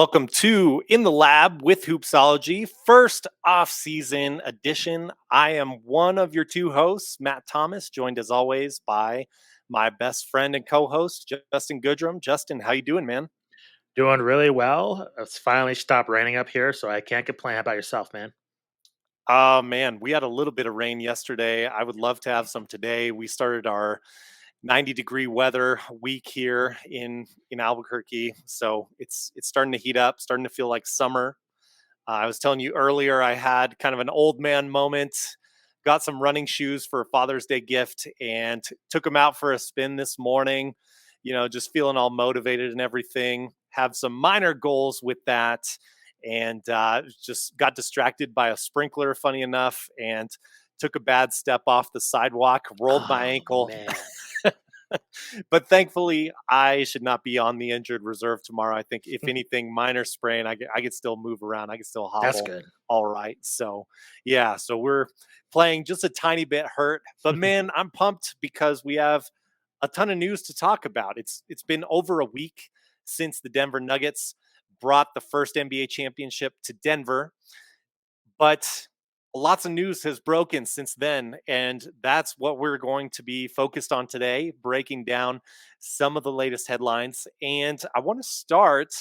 Welcome to In the Lab with Hoopsology, first off-season edition. I am one of your two hosts, Matt Thomas, joined as always by my best friend and co-host, Justin Goodrum. Justin, how you doing, man? Doing really well. It's finally stopped raining up here, so I can't complain. How about yourself, man? Oh man, we had a little bit of rain yesterday. I would love to have some today. We started our 90-degree weather week here in Albuquerque, so it's starting to heat up, starting to feel like summer. I was telling you earlier, I had kind of an old man moment. Got some running shoes for a Father's Day gift and took them out for a spin this morning. Just feeling all motivated and everything. Have some minor goals with that. And just got distracted by a sprinkler, funny enough, and took a bad step off the sidewalk, rolled my Oh ankle. man, But thankfully, I should not be on the injured reserve tomorrow. I think if anything, minor sprain, I could still move around. I could still that's hobble good. all right. So yeah, so we're playing just a tiny bit hurt, but man, I'm pumped because we have a ton of news to talk about. It's been over a week since the Denver Nuggets brought the first NBA championship to Denver, but lots of news has broken since then. And that's what we're going to be focused on today, breaking down some of the latest headlines. And I want to start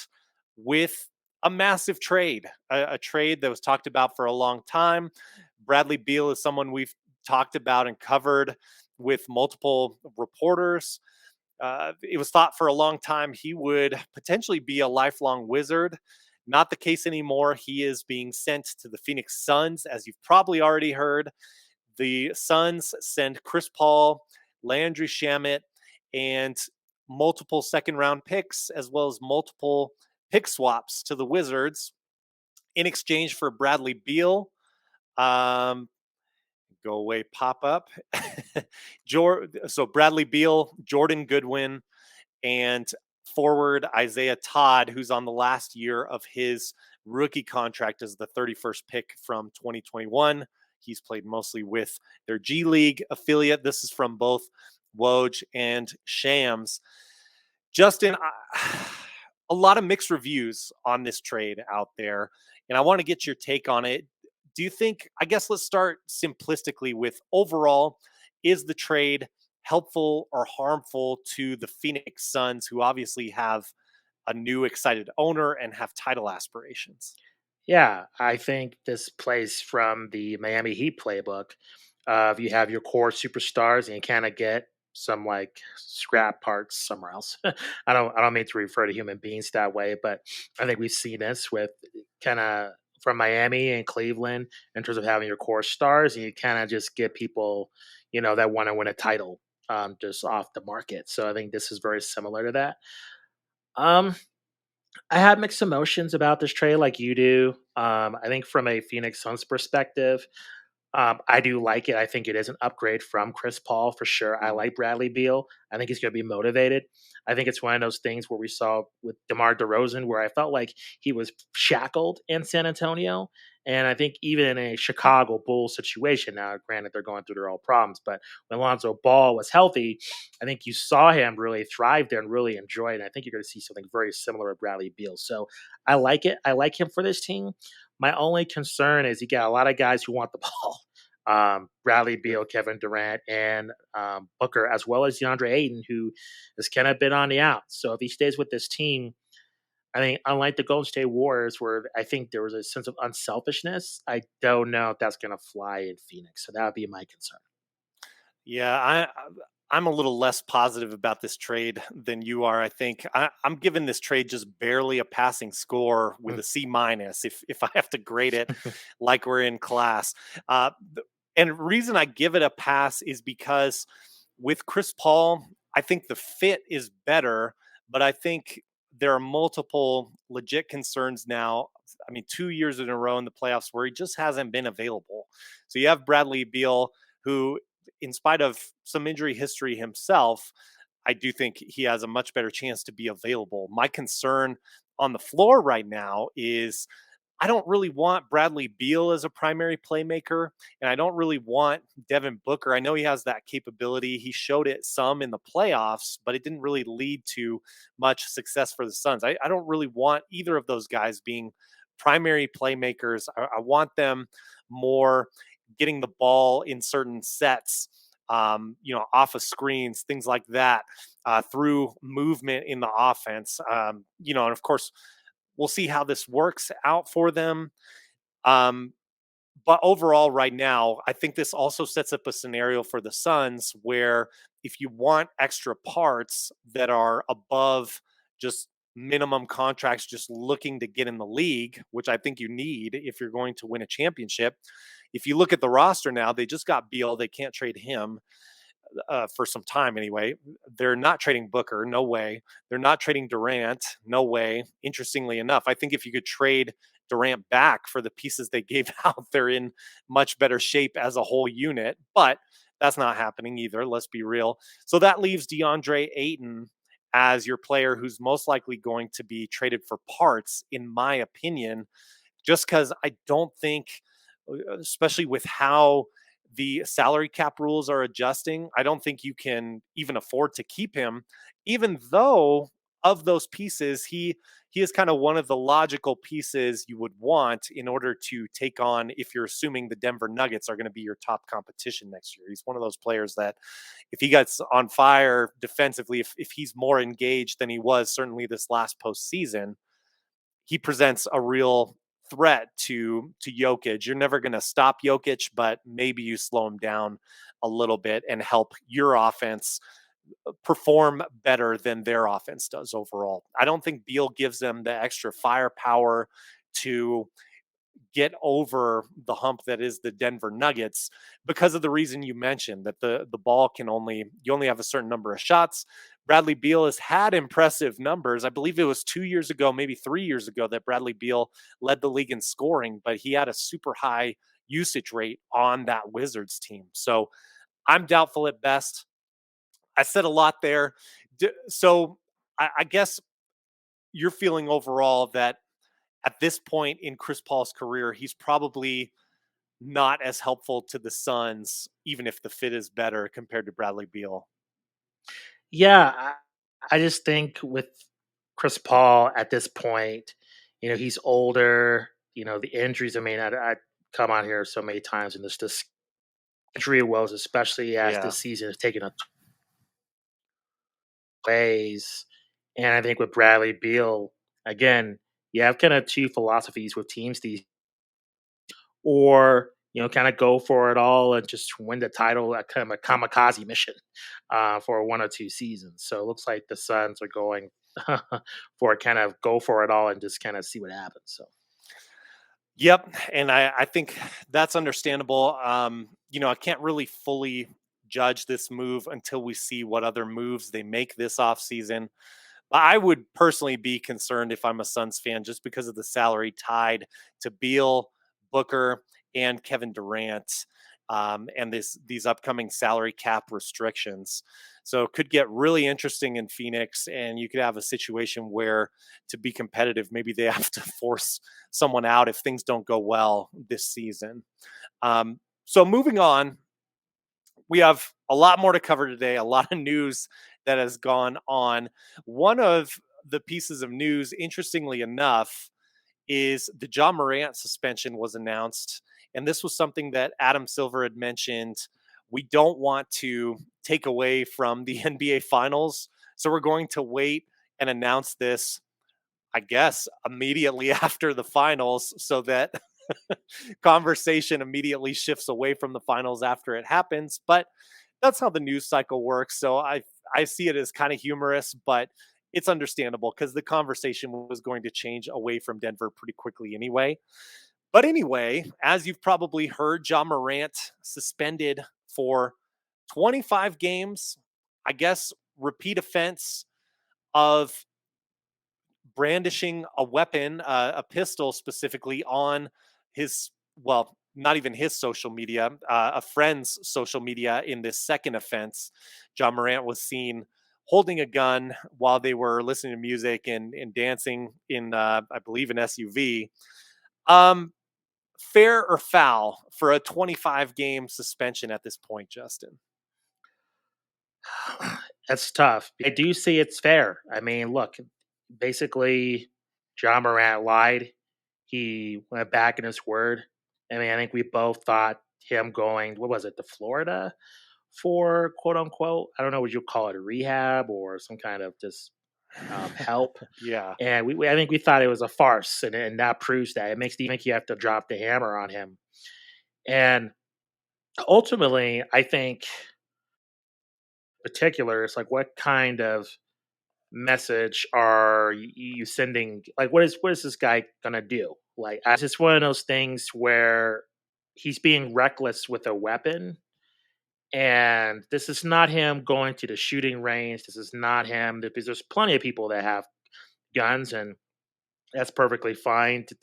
with a massive trade, a trade that was talked about for a long time. Bradley Beal is someone we've talked about and covered with multiple reporters. It was thought for a long time he would potentially be a lifelong Wizard. Not the case anymore. He is being sent to the Phoenix Suns, as you've probably already heard. The Suns send Chris Paul, Landry Shamet, and multiple second round picks, as well as multiple pick swaps to the Wizards in exchange for Bradley Beal. Um, Go away, pop up. So Bradley Beal, Jordan Goodwin, and forward Isaiah Todd, who's on the last year of his rookie contract as the 31st pick from 2021. He's played mostly with their G League affiliate. This is from both Woj and Shams. Justin, a lot of mixed reviews on this trade out there, and I want to get your take on it. Do you think, I guess let's start simplistically with overall, is the trade helpful or harmful to the Phoenix Suns, who obviously have a new excited owner and have title aspirations? Yeah, I think this plays from the Miami Heat playbook. Of you have your core superstars and you kind of get some like scrap parts somewhere else. I don't mean to refer to human beings that way, but I think we've seen this with kind of from Miami and Cleveland in terms of having your core stars, and you kind of just get people, that want to win a title just off the market. So I think this is very similar to that. Um, I have mixed emotions about this trade, like you do. I think from a Phoenix Suns perspective, I do like it. I think it is an upgrade from Chris Paul for sure. I like Bradley Beal. I think he's going to be motivated. I think it's one of those things where we saw with DeMar DeRozan, where I felt like he was shackled in San Antonio. And I think even in a Chicago Bulls situation, now granted they're going through their own problems, but when Lonzo Ball was healthy, I think you saw him really thrive there and really enjoy it. And I think you're going to see something very similar with Bradley Beal. So I like it. I like him for this team. My only concern is you got a lot of guys who want the ball. Bradley Beal, Kevin Durant, and Booker, as well as DeAndre Ayton, who has kind of been on the out. So if he stays with this team, I think unlike the Golden State Warriors, where I think there was a sense of unselfishness, I don't know if that's going to fly in Phoenix. So that would be my concern. Yeah, I'm a little less positive about this trade than you are. I think I'm giving this trade just barely a passing score with Mm. a C minus if I have to grade it like we're in class. And reason I give it a pass is because with Chris Paul, I think the fit is better, but I think there are multiple legit concerns now. I mean, 2 years in a row in the playoffs where he just hasn't been available. So you have Bradley Beal, who, in spite of some injury history himself, I do think he has a much better chance to be available. My concern on the floor right now is I don't really want Bradley Beal as a primary playmaker, and I don't really want Devin Booker. I know he has that capability. He showed it some in the playoffs, but it didn't really lead to much success for the Suns. I don't really want either of those guys being primary playmakers. I want them more getting the ball in certain sets, off of screens, things like that, through movement in the offense. And of course, we'll see how this works out for them. Um, but overall, right now, I think this also sets up a scenario for the Suns where if you want extra parts that are above just minimum contracts, just looking to get in the league, which I think you need if you're going to win a championship. If you look at the roster now, they just got Beal. They can't trade him for some time anyway. They're not trading Booker, no way. They're not trading Durant, no way. Interestingly enough, I think if you could trade Durant back for the pieces they gave out, they're in much better shape as a whole unit. But that's not happening either. Let's be real. So that leaves DeAndre Ayton as your player who's most likely going to be traded for parts, in my opinion, just because I don't think, especially with how the salary cap rules are adjusting, I don't think you can even afford to keep him, even though of those pieces, he is kind of one of the logical pieces you would want in order to take on if you're assuming the Denver Nuggets are going to be your top competition next year. He's one of those players that if he gets on fire defensively, if he's more engaged than he was certainly this last postseason, he presents a real threat to Jokic. You're never going to stop Jokic, but maybe you slow him down a little bit and help your offense perform better than their offense does overall. I don't think Beal gives them the extra firepower to get over the hump that is the Denver Nuggets because of the reason you mentioned that the ball can only you only have a certain number of shots. Bradley Beal has had impressive numbers. I believe it was 2 years ago, maybe 3 years ago that Bradley Beal led the league in scoring, but he had a super high usage rate on that Wizards team. So, I'm doubtful at best. I said a lot there. So I guess you're feeling overall that at this point in Chris Paul's career, he's probably not as helpful to the Suns, even if the fit is better compared to Bradley Beal. Yeah, I just think with Chris Paul at this point, he's older. The injuries. I mean, I come on here so many times, and this injury woes, especially as Yeah. this season has taken a ways. And I think with Bradley Beal, again, you have kind of two philosophies with teams these, or kind of go for it all and just win the title at kind of a kamikaze mission for 1 or 2 seasons. So it looks like the Suns are going for it, kind of go for it all and just kind of see what happens. So Yep. And I think that's understandable. I can't really fully judge this move until we see what other moves they make this offseason. I would personally be concerned if I'm a Suns fan just because of the salary tied to Beal, Booker, and Kevin Durant, and these upcoming salary cap restrictions. So it could get really interesting in Phoenix, and you could have a situation where to be competitive, maybe they have to force someone out if things don't go well this season. So moving on, we have a lot more to cover today, a lot of news that has gone on. One of the pieces of news, interestingly enough, is the Ja Morant suspension was announced. And this was something that Adam Silver had mentioned. We don't want to take away from the NBA Finals. So we're going to wait and announce this, I guess, immediately after the finals so that conversation immediately shifts away from the finals after it happens. But that's how the news cycle works. So I see it as kind of humorous, but it's understandable because the conversation was going to change away from Denver pretty quickly anyway. But anyway, as you've probably heard, Ja Morant suspended for 25 games. I guess repeat offense of brandishing a weapon, a pistol specifically, on his, well, not even his social media, a friend's social media in this second offense. John Morant was seen holding a gun while they were listening to music and dancing in, I believe, an SUV. Um, Fair or foul for a 25 game suspension at this point, Justin? That's tough. I do see it's fair. I mean, look, basically, John Morant lied. He went back in his word. I mean, I think we both thought him going, what was it, to Florida for quote unquote, I don't know what you call it, a rehab or some kind of just help. Yeah. And I think we thought it was a farce, and that proves that. It makes you think you have to drop the hammer on him. And ultimately, I think, particular, it's like, what kind of message are you sending? Like, what is this guy gonna do? Like, it's just one of those things where he's being reckless with a weapon, and this is not him going to the shooting range. This is not him, because there's plenty of people that have guns, and that's perfectly fine to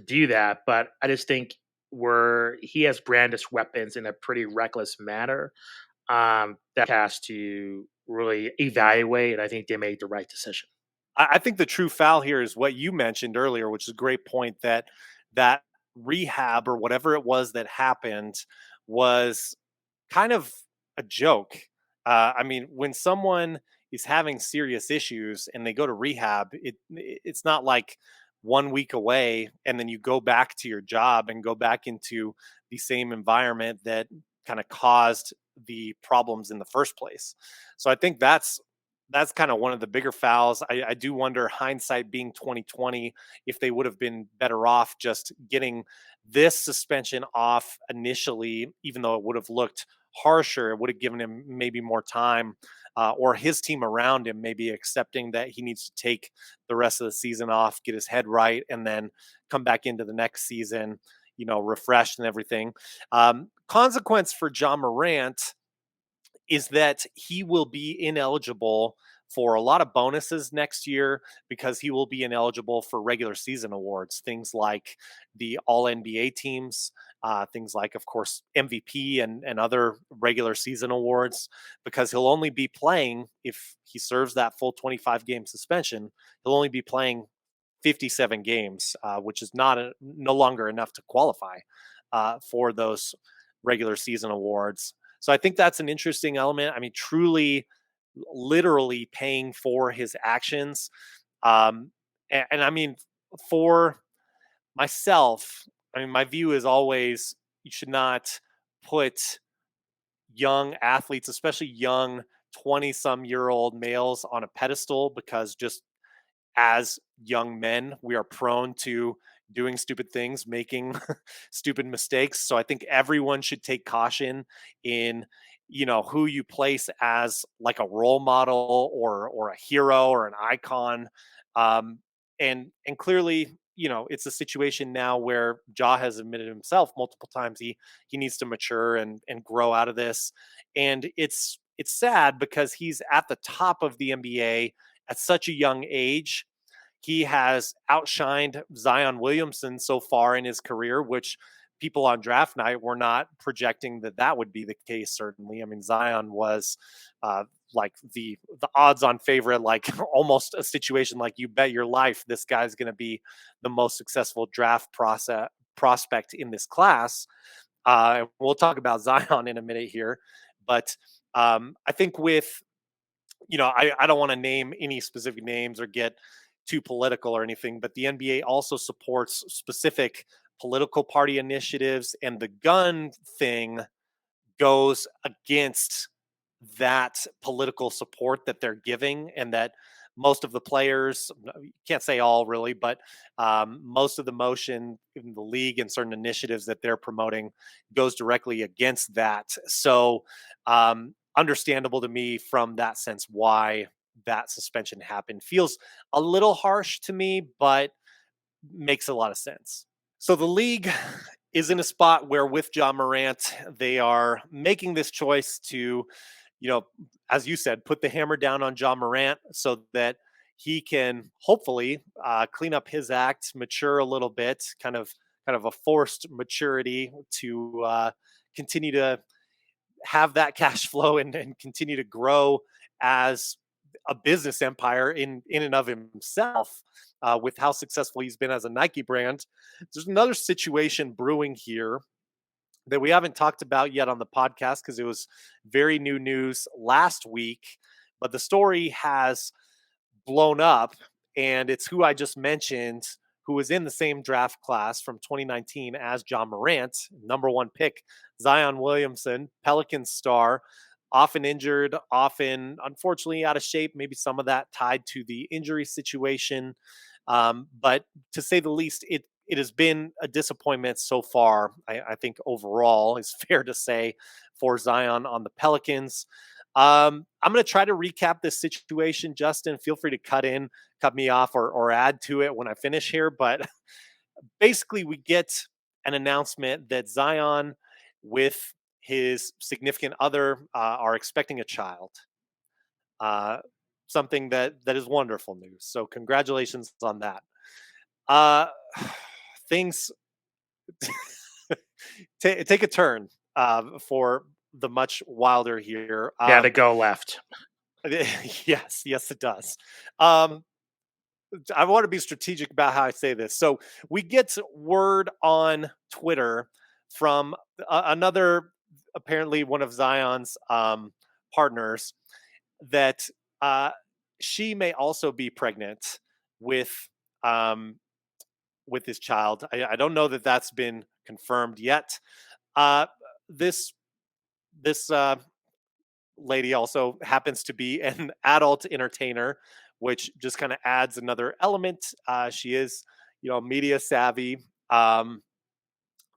do that. But I just think where he has brandished weapons in a pretty reckless manner, that has to really evaluate, and I think they made the right decision. I think the true foul here is what you mentioned earlier, which is a great point that that rehab or whatever it was that happened was kind of a joke. I mean, when someone is having serious issues and they go to rehab, it's not like 1 week away and then you go back to your job and go back into the same environment that kind of caused the problems in the first place. So I think that's kind of one of the bigger fouls. I do wonder, hindsight being 2020, if they would have been better off just getting this suspension off initially, even though it would have looked harsher. It would have given him maybe more time, or his team around him maybe accepting that he needs to take the rest of the season off, get his head right, and then come back into the next season, refreshed and everything. Consequence for John Morant is that he will be ineligible for a lot of bonuses next year because he will be ineligible for regular season awards, things like the All NBA teams, things like, of course, MVP and other regular season awards, because he'll only be playing, if he serves that full 25 game suspension, he'll only be playing 57 games, which is no longer enough to qualify for those regular season awards. So I think that's an interesting element. I mean, truly, literally paying for his actions. And I mean, for myself, I mean, my view is always you should not put young athletes, especially young 20-some-year-old males, on a pedestal, because just as young men, we are prone to doing stupid things, making stupid mistakes. So I think everyone should take caution in, who you place as like a role model or a hero or an icon. Um, and clearly, it's a situation now where Ja has admitted himself multiple times he needs to mature and grow out of this. And it's sad because he's at the top of the NBA at such a young age. He has outshined Zion Williamson so far in his career, which people on draft night were not projecting that would be the case. Certainly, I mean, Zion was like the odds-on favorite, like almost a situation like you bet your life this guy's going to be the most successful draft process prospect in this class. We'll talk about Zion in a minute here, but I think with I don't want to name any specific names or get too political or anything, but the NBA also supports specific political party initiatives, and the gun thing goes against that political support that they're giving, and that most of the players, you can't say all really, but most of the motion in the league and certain initiatives that they're promoting goes directly against that. So understandable to me from that sense why that suspension happened. Feels a little harsh to me, but makes a lot of sense. So the league is in a spot where, with John Morant, they are making this choice to, as you said, put the hammer down on John Morant so that he can hopefully clean up his act, mature a little bit, kind of a forced maturity to continue to have that cash flow and continue to grow as a business empire in and of himself, with how successful he's been as a Nike brand. There's another situation brewing here that we haven't talked about yet on the podcast because it was very new news last week, but the story has blown up, and it's who I just mentioned, who was in the same draft class from 2019 as Ja Morant, number one pick, Zion Williamson, Pelicans star, often injured, often unfortunately out of shape. Maybe some of that tied to the injury situation, but to say the least, it has been a disappointment so far. I think overall is fair to say for Zion on the Pelicans. I'm going to try to recap this situation. Justin, feel free to cut me off, or add to it when I finish here. But basically, we get an announcement that Zion, with his significant other, are expecting a child. Uh, Something that is wonderful news. So congratulations on that. Uh, Things take a turn for the much wilder here. Yeah, to go left. Yes, it does. Um, I want to be strategic about how I say this. So we get word on Twitter from another, apparently one of Zion's partners, that uh, she may also be pregnant with um, with his child. I don't know that that's been confirmed yet. Uh, this this lady also happens to be an adult entertainer, which just kind of adds another element. She is, media savvy.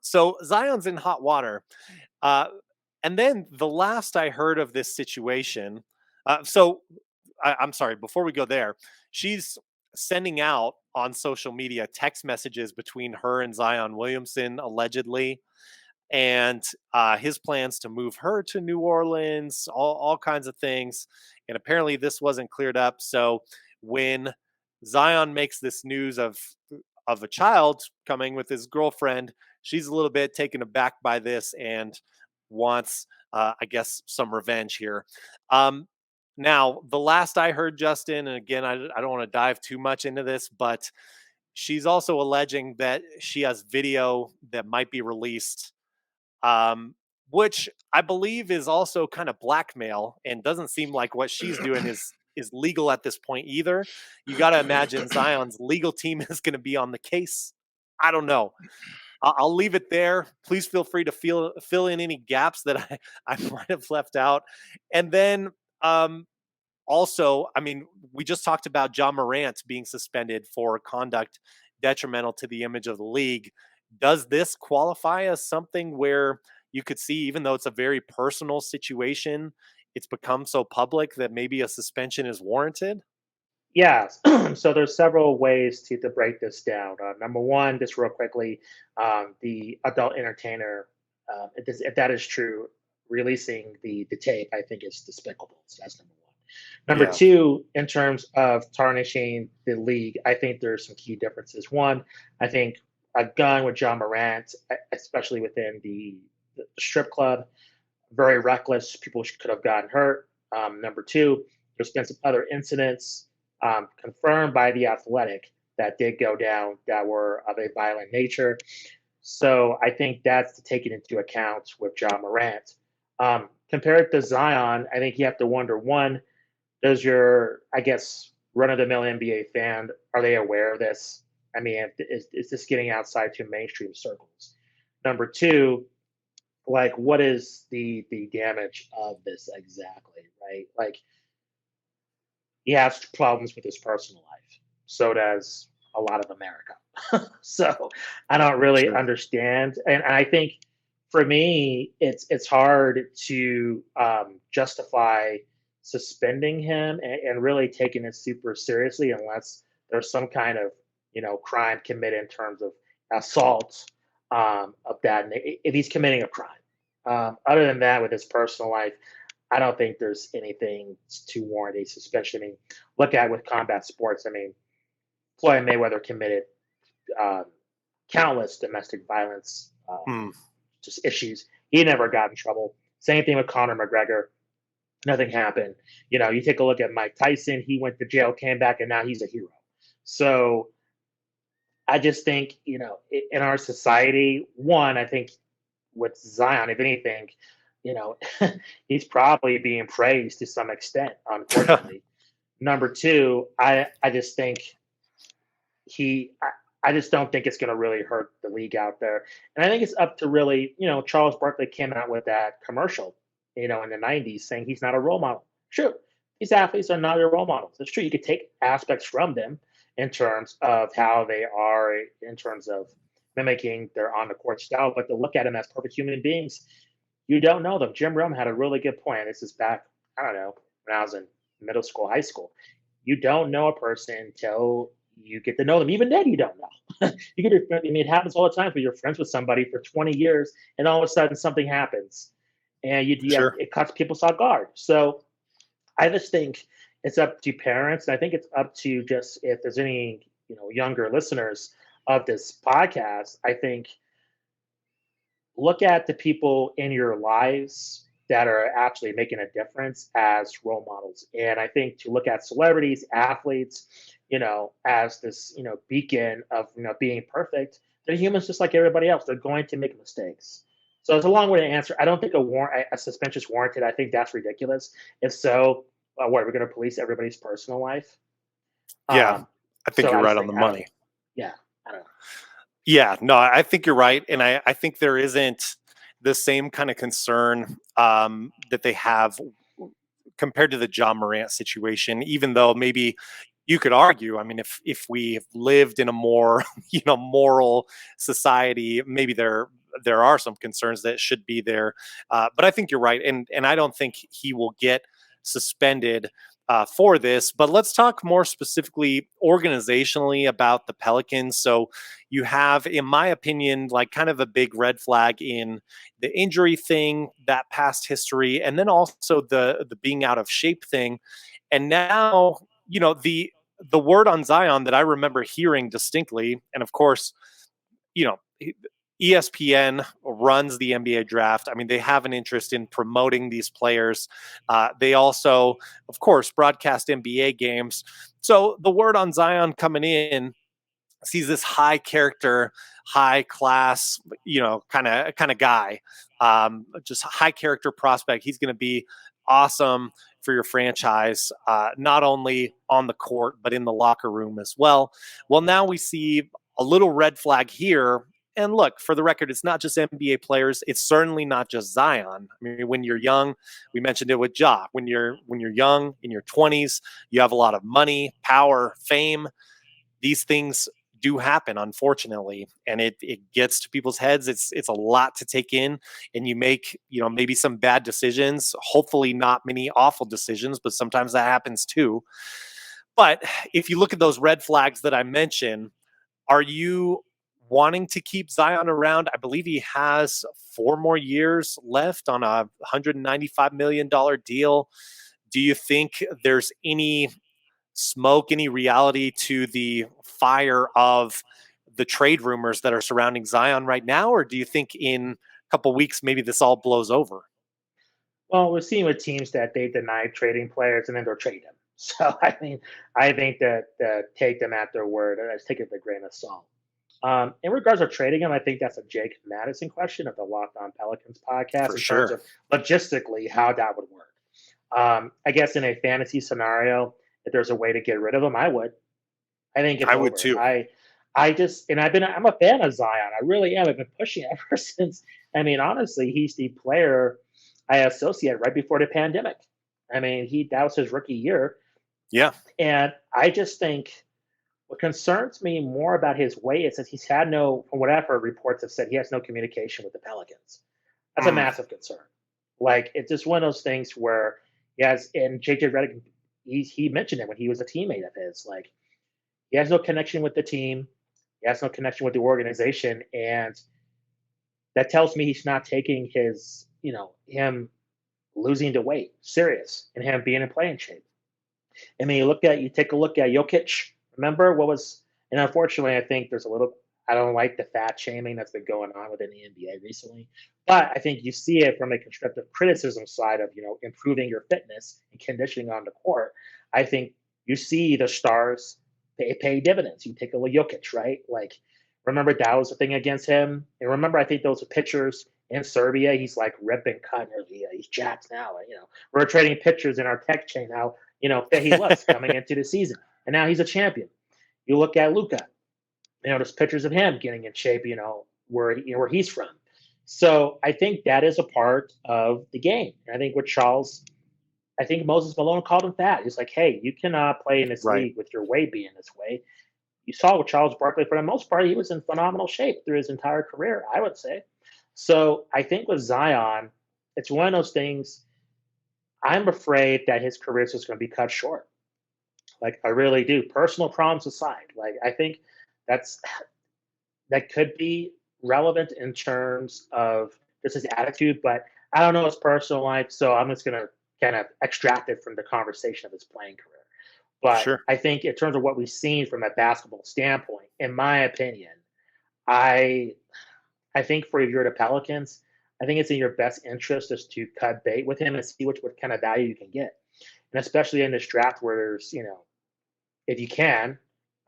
So Zion's in hot water. Uh, and then the last I heard of this situation, I'm sorry, before we go there, she's sending out on social media text messages between her and Zion Williamson, allegedly, and his plans to move her to New Orleans, all kinds of things. And apparently, this wasn't cleared up. So when Zion makes this news of a child coming with his girlfriend, she's a little bit taken aback by this and wants, I guess, some revenge here. Um, Now, the last I heard, Justin, and again, I don't want to dive too much into this, but she's also alleging that she has video that might be released, um, which I believe is also kind of blackmail, and doesn't seem like what she's doing is legal at this point either. You got to imagine Zion's legal team is going to be on the case. I don't know. I'll leave it there. Please feel free to fill in any gaps that I might have left out. And then also, I mean, we just talked about Ja Morant being suspended for conduct detrimental to the image of the league. Does this qualify as something where you could see, even though it's a very personal situation, it's become so public that maybe a suspension is warranted? Yeah, so there's several ways to break this down. Number one, just real quickly, the adult entertainer, if that is true, releasing the tape, I think is despicable. So that's number one. Number Yeah. two, in terms of tarnishing the league, I think there's some key differences. One, I think a gun with John Morant, especially within the strip club, very reckless. People could have gotten hurt. Number two, there's been some other incidents confirmed by the Athletic that did go down that were of a violent nature. So I think that's to take it into account with John Morant. Compared to Zion, I think you have to wonder one, does your, I guess, run of the mill NBA fan, are they aware of this? I mean, is this getting outside to mainstream circles? Number two, like what is the damage of this exactly, right? Like he has problems with his personal life. So does a lot of America. So I don't really Sure. understand, and I think for me, it's hard to justify suspending him and really taking it super seriously unless there's some kind of crime committed in terms of assault of that. If he's committing a crime, other than that, with his personal life, I don't think there's anything to warrant a suspension. I mean, look at with combat sports. I mean, Floyd Mayweather committed uh, countless domestic violence Hmm. just issues. He never got in trouble. Same thing with Conor McGregor. Nothing happened. You take a look at Mike Tyson. He went to jail, came back, and now he's a hero. So I just think, in our society, one, I think with Zion, if anything, you know, he's probably being praised to some extent, unfortunately. Number two, I just think I just don't think it's going to really hurt the league out there. And I think it's up to really, Charles Barkley came out with that commercial, in the 90s saying he's not a role model. True. These athletes are not your role models. It's true. You could take aspects from them in terms of how they are, in terms of mimicking their on the court style, but to look at them as perfect human beings, you don't know them. Jim Rome had a really good point. This is back, I don't know, when I was in middle school, high school. You don't know a person until you get to know them. Even then, you don't know. You get, I mean, it happens all the time where you're friends with somebody for 20 years, and all of a sudden something happens, and Sure. it cuts people off guard. So I just think it's up to parents, and I think it's up to just if there's any younger listeners of this podcast. I think look at the people in your lives that are actually making a difference as role models. And I think to look at celebrities, athletes, as this, beacon of, being perfect, they're humans just like everybody else. They're going to make mistakes. So it's a long way to answer. I don't think a suspension is warranted. I think that's ridiculous. If so, what are we going to police everybody's personal life? Yeah, Um, I think so you're I right just on think the I don't. money. Yeah, I don't know. Yeah, no, I think you're right, and I think there isn't the same kind of concern that they have compared to the Ja Morant situation. Even though maybe you could argue, I mean, if we lived in a more moral society, maybe there are some concerns that should be there. But I think you're right, and I don't think he will get suspended for this. But let's talk more specifically organizationally about the Pelicans. So you have, in my opinion, like kind of a big red flag in the injury thing, that past history, and then also the being out of shape thing. And now, the word on Zion that I remember hearing distinctly, and of course, you know, ESPN runs the NBA draft. I mean, they have an interest in promoting these players. They also, of course, broadcast NBA games. So the word on Zion coming in sees this high character, high class, kind of guy, just high character prospect. He's going to be awesome for your franchise, not only on the court but in the locker room as well. Well, now we see a little red flag here. And look, for the record, it's not just NBA players. It's certainly not just Zion. I mean, when you're young, we mentioned it with Ja. When you're young in your 20s, you have a lot of money, power, fame. These things do happen, unfortunately, and it gets to people's heads. It's a lot to take in, and you make maybe some bad decisions, hopefully not many awful decisions, but sometimes that happens too. But if you look at those red flags that I mentioned, are you wanting to keep Zion around? I believe he has 4 more years left on a $195 million deal. Do you think there's any smoke, any reality to the fire of the trade rumors that are surrounding Zion right now? Or do you think in a couple weeks, maybe this all blows over? Well, we're seeing with teams that they deny trading players and then they'll trade them. So I mean, I think that take them at their word. Let's take it with a grain of salt. In regards to trading him, I think that's a Jake Madison question of the Locked On Pelicans podcast For in terms sure. of logistically how that would work. I guess in a fantasy scenario, if there's a way to get rid of him, I would. I think it's I would over. too. I just and I'm a fan of Zion. I really am. I've been pushing it ever since. I mean, honestly, he's the player I associate right before the pandemic. I mean, he that was his rookie year, Yeah. and I just think what concerns me more about his way is that he's had no, from whatever reports have said, he has no communication with the Pelicans. That's a Mm, massive concern. Like it's just one of those things where he has, and JJ Redick, he mentioned it when he was a teammate of his. Like he has no connection with the team, he has no connection with the organization, and that tells me he's not taking his, him losing the weight serious and him being in playing shape. I mean, you take a look at Jokic. Remember what was, and unfortunately, I think there's a little. I don't like the fat shaming that's been going on within the NBA recently. But I think you see it from a constructive criticism side of, improving your fitness and conditioning on the court. I think you see the stars pay dividends. You take a look at Jokic, right? Like, remember that was the thing against him? And remember, I think those pictures in Serbia, he's like ripping, cutting, he's jacked now. We're trading pictures in our tech chain how, fit he looks coming into the season. And now he's a champion. You look at Luca, there's pictures of him getting in shape, where he's from. So I think that is a part of the game. And I think with Charles, I think Moses Malone called him fat. He's like, hey, you cannot play in this Right. league with your weight being this way. You saw with Charles Barkley, for the most part, he was in phenomenal shape through his entire career, I would say. So I think with Zion, it's one of those things. I'm afraid that his career is just going to be cut short. Like, I really do. Personal problems aside, like, I think that's that could be relevant in terms of just his attitude, but I don't know his personal life, so I'm just gonna kind of extract it from the conversation of his playing career. But Sure. I think in terms of what we've seen from a basketball standpoint, in my opinion, I I think for if you're the Pelicans, I think it's in your best interest just to cut bait with him and see what kind of value you can get. And especially in this draft where there's, if you can,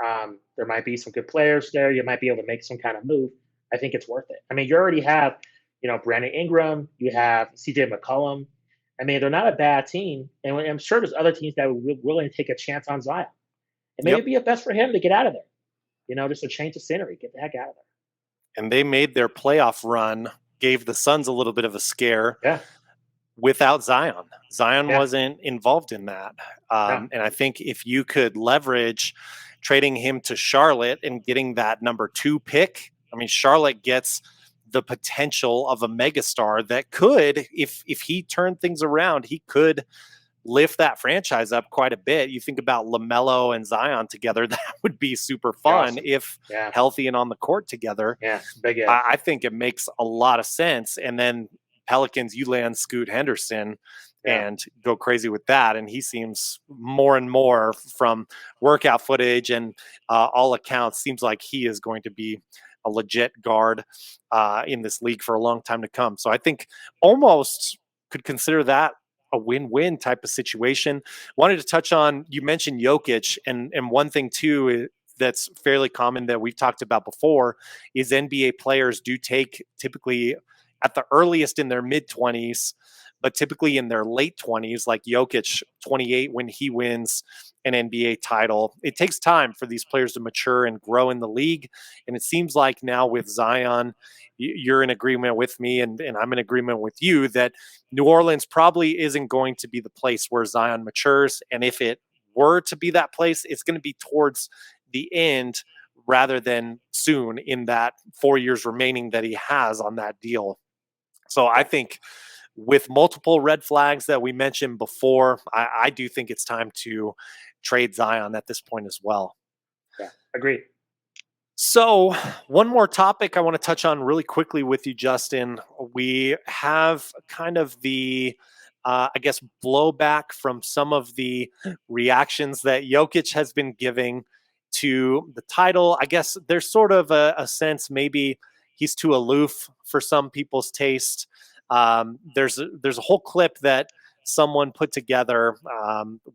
there might be some good players there. You might be able to make some kind of move. I think it's worth it. I mean, you already have, Brandon Ingram, you have CJ McCollum. I mean, they're not a bad team. And I'm sure there's other teams that would be willing to take a chance on Zion. It may Yep. be best for him to get out of there, just a change of scenery, get the heck out of there. And they made their playoff run, gave the Suns a little bit of a scare Yeah. without Zion. Zion Yeah. wasn't involved in that. No. And I think if you could leverage trading him to Charlotte and getting that number 2 pick, I mean, Charlotte gets the potential of a megastar that could, if he turned things around, he could lift that franchise up quite a bit. You think about LaMelo and Zion together, that would be super Be fun awesome. if Yeah. healthy and on the court together. Yeah. Big if. I think it makes a lot of sense. And then Pelicans, you land Scoot Henderson Yeah. and go crazy with that. And he seems more and more from workout footage and all accounts, seems like he is going to be a legit guard in this league for a long time to come. So I think almost could consider that a win-win type of situation. Wanted to touch on, you mentioned Jokic, and one thing too that's fairly common that we've talked about before is NBA players do take typically at the earliest in their mid 20s, but typically in their late 20s, like Jokic, 28 when he wins an NBA title. It takes time for these players to mature and grow in the league. And it seems like now with Zion, you're in agreement with me, and I'm in agreement with you that New Orleans probably isn't going to be the place where Zion matures. And if it were to be that place, it's going to be towards the end rather than soon in that 4 years remaining that he has on that deal. So I think with multiple red flags that we mentioned before, I do think it's time to trade Zion at this point as well. Yeah. Agreed. So, one more topic I want to touch on really quickly with you, Justin. We have kind of I guess, blowback from some of the reactions that Jokic has been giving to the title. I guess there's sort of a sense maybe he's too aloof for some people's taste. There's a whole clip that someone put together.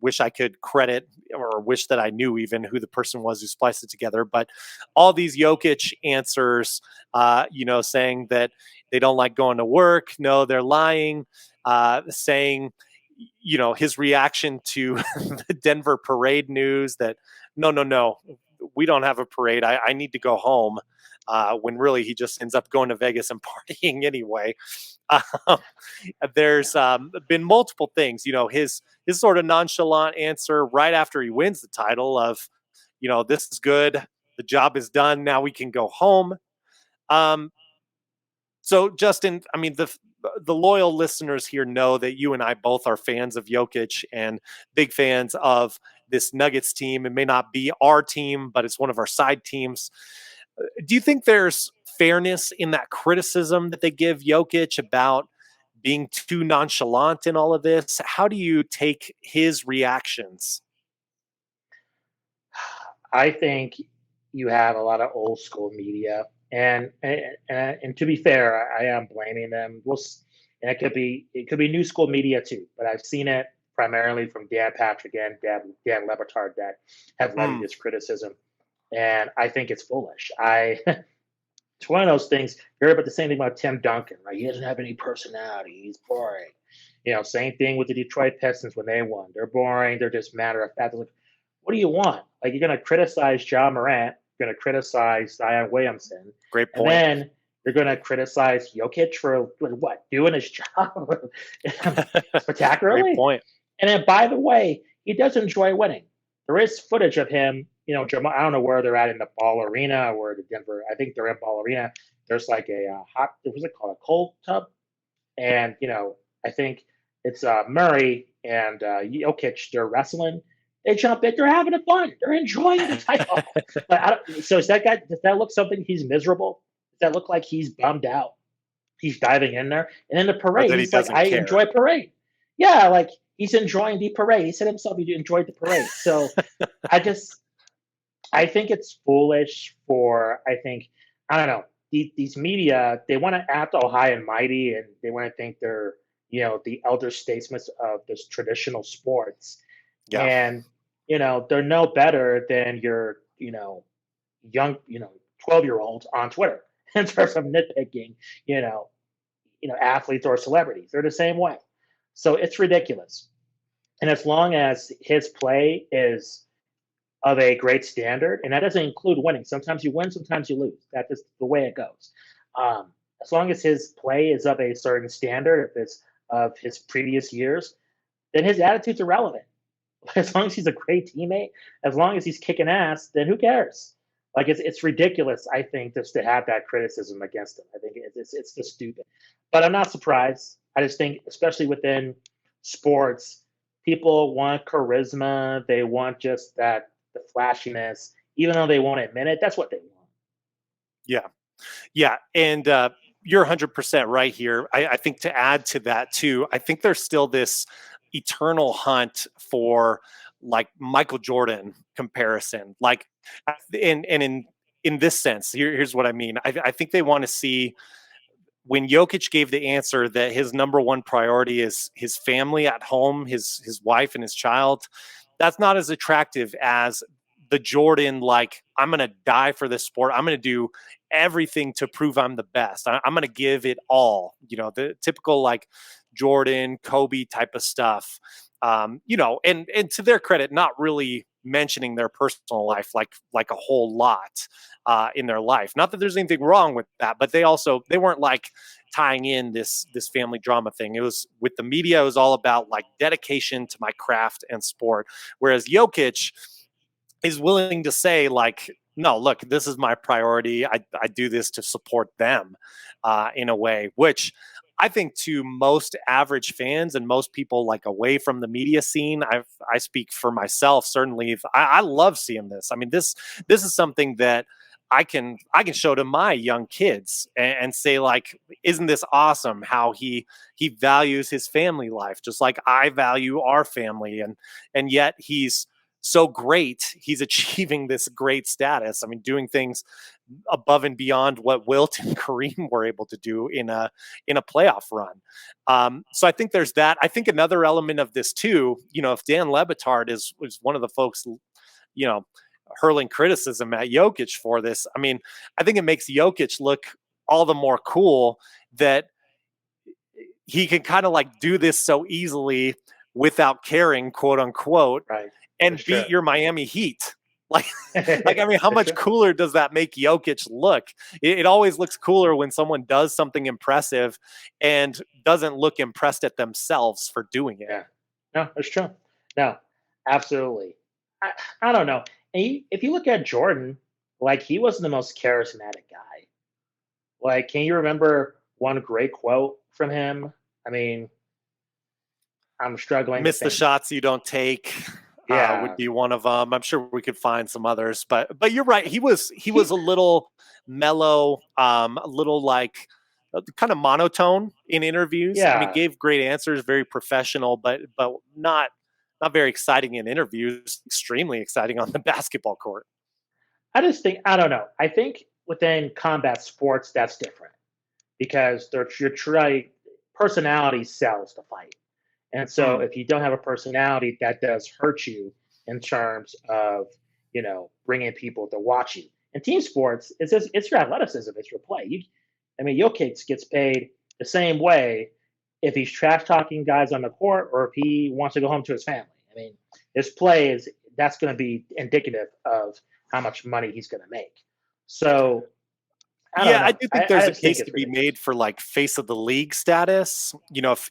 Wish I could credit or wish that I knew even who the person was who spliced it together. But all these Jokic answers, saying that they don't like going to work. No, they're lying. Saying, his reaction to the Denver parade news that no, we don't have a parade. I need to go home. When really he just ends up going to Vegas and partying anyway. Um, there's been multiple things, his sort of nonchalant answer right after he wins the title of, this is good. The job is done. Now we can go home. Um, so Justin, I mean, the loyal listeners here know that you and I both are fans of Jokic and big fans of this Nuggets team. It may not be our team, but it's one of our side teams. Do you think there's fairness in that criticism that they give Jokic about being too nonchalant in all of this? How do you take his reactions? I think you have a lot of old school media, and to be fair, I am blaming them. And it could be new school media too, but I've seen it primarily from Dan Patrick and Dan Lebertard that have levied Mm, this criticism, and I think it's foolish. It's one of those things. You heard about the same thing about Tim Duncan, right? He doesn't have any personality. He's boring. Same thing with the Detroit Pistons when they won. They're boring. They're just matter of fact. Like, what do you want? Like, you're going to criticize Ja Morant, you're going to criticize Zion Williamson, great and point. then you're going to criticize Jokic for what? Doing his job Great spectacularly. point. And then, by the way, he does enjoy winning. There is footage of him. I don't know where they're at in the Ball Arena or the Denver. I think they're in Ball Arena. There's like a hot. What was it called? A cold tub. And I think it's Murray and Jokic. They're wrestling. They jump in. They're having fun. They're enjoying the title. But so is that guy? Does that look something? He's miserable. Does that look like he's bummed out? He's diving in there, and in the Or parade, that he he's like, doesn't "I care. enjoy parade." Yeah, like he's enjoying the parade. He said himself he enjoyed the parade. So I just I think it's foolish for I don't know these media. They want to act all high and mighty, and they want to think they're the elder statesmen of this traditional sports, Yeah. and they're no better than your young 12-year-old on Twitter in terms of nitpicking you know athletes or celebrities. They're the same way, so it's ridiculous. And as long as his play is of a great standard, and that doesn't include winning. Sometimes you win, sometimes you lose. That's just the way it goes. Um, as long as his play is of a certain standard, if it's of his previous years, then his attitude's irrelevant. As long as he's a great teammate, as long as he's kicking ass, then who cares? Like it's ridiculous. I think just to have that criticism against him. I think it's just stupid. But I'm not surprised. I just think, especially within sports, people want charisma. They want just the flashiness, even though they won't admit it. That's what they want. Yeah. Yeah. And you're 100% right here. I think to add to that, too, I think there's still this eternal hunt for like Michael Jordan comparison. Like, and in this sense, here's what I mean. I think they want to see when Jokic gave the answer that his number one priority is his family at home, his wife and his child, that's not as attractive as the Jordan, like, I'm going to die for this sport. I'm going to do everything to prove I'm the best. I'm going to give it all, the typical like Jordan, Kobe type of stuff. And to their credit, not really mentioning their personal life like a whole lot in their life. Not that there's anything wrong with that, but they weren't like tying in this family drama thing. It was with the media. It was all about like dedication to my craft and sport. Whereas Jokic is willing to say like, no, look, this is my priority. I do this to support them in a way, which I think to most average fans and most people like away from the media scene, I speak for myself. Certainly, I love seeing this. I mean, this is something that I can show to my young kids and say like, isn't this awesome? How he values his family life, just like I value our family, and yet he's so great. He's achieving this great status. I mean, doing things above and beyond what Wilt and Kareem were able to do in a playoff run. So I think there's that. I think another element of this too, if Dan Lebitard is one of the folks, you know, hurling criticism at Jokic for this, I mean, I think it makes Jokic look all the more cool that he can kind of like do this so easily without caring, quote unquote, Right. and That's true. beat your Miami Heat. Like, I mean, how That's much true. cooler does that make Jokic look? It always looks cooler when someone does something impressive and doesn't look impressed at themselves for doing it. Yeah. No, that's true. No, absolutely. I, I don't know. If you look at Jordan, like he wasn't the most charismatic guy. Like, can you remember one great quote from him? I mean, I'm struggling to Miss the think. shots you don't take would Yeah. be one of them. I'm sure we could find some others, but you're right. He was He, a little mellow, a little like kind of monotone in interviews. I mean, yeah. gave great answers, very professional, but not very exciting in interviews. Extremely exciting on the basketball court. I just think I don't know. I think within combat sports that's different because you're trying personality sells the fight. And so Mm. if you don't have a personality, that does hurt you in terms of, bringing people to watch you. In team sports, it's your athleticism, it's your play. I mean, Jokic gets paid the same way if he's trash talking guys on the court or if he wants to go home to his family. I mean, his play is that's going to be indicative of how much money he's going to make. So I don't Yeah, I know. do think I there's a just think case to it's be ridiculous. made for like face of the league status.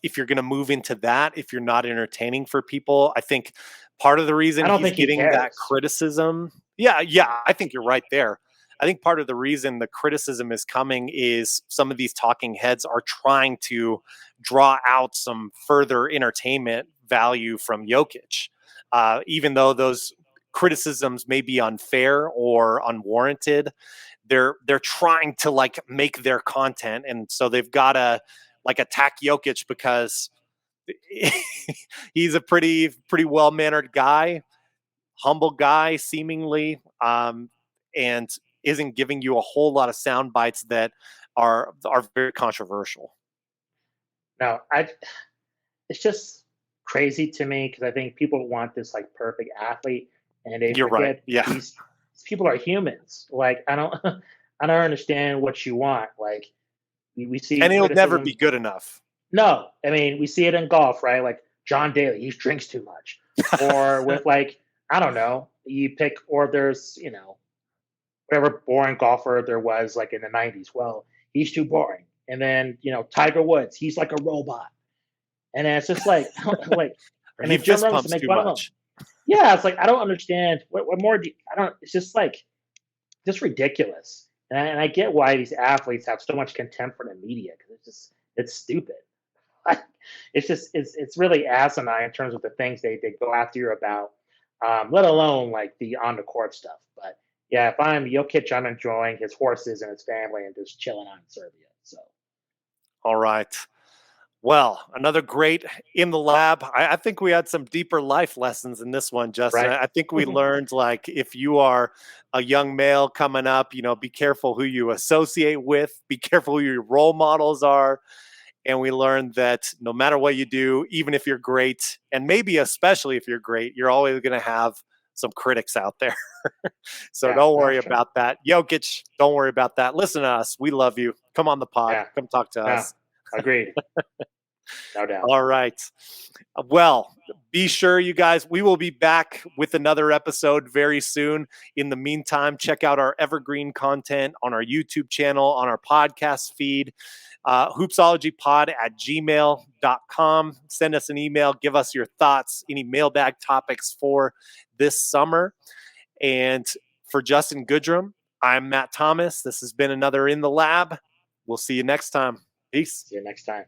If you're going to move into that, if you're not entertaining for people, I think part of the reason I don't he's think he getting that cares. criticism. Yeah, yeah, I think you're right there. I think part of the reason the criticism is coming is some of these talking heads are trying to draw out some further entertainment value from Jokic, even though those criticisms may be unfair or unwarranted. They're trying to like make their content, and so they've got to like attack Jokic because he's a pretty well mannered guy, humble guy seemingly, and isn't giving you a whole lot of sound bites that are very controversial. No, it's just crazy to me because I think people want this like perfect athlete, and they You're right. forget Yeah, these people are humans. Like I don't I don't understand what you want. Like we see and it'll never be criticism. good enough. No, I mean we see it in golf, right? Like John Daly, he drinks too much, or with like I don't know, you pick or there's whatever boring golfer there was like in the '90s. Well, he's too boring. And then Tiger Woods, he's like a robot. And then it's just like, like, Or and he then Jim fist Robinson's pumps make too one of them. much. Yeah, it's like I don't understand what more. I don't. It's just like just ridiculous. And I get why these athletes have so much contempt for the media because it's stupid. It's really asinine in terms of the things they go after you about, let alone like the on the court stuff. But yeah, if I'm Jokic, I'm enjoying his horses and his family and just chilling out in Serbia. So All right. Well, another great in the lab. I think we had some deeper life lessons in this one, Justin. right, I think we learned like if you are a young male coming up, be careful who you associate with, be careful who your role models are. And we learned that no matter what you do, even if you're great, and maybe especially if you're great, you're always going to have some critics out there. So yeah, don't no, worry sure, about that. Jokic, don't worry about that. Listen to us. We love you. Come on the pod. yeah, Come talk to no, us. agreed, no doubt. All right. Well, be sure, you guys, we will be back with another episode very soon. In the meantime, check out our evergreen content on our YouTube channel, on our podcast feed, hoopsologypod@gmail.com. Send us an email. Give us your thoughts, any mailbag topics for this summer. And for Justin Goodrum, I'm Matt Thomas. This has been another In the Lab. We'll see you next time. Peace. See you next time.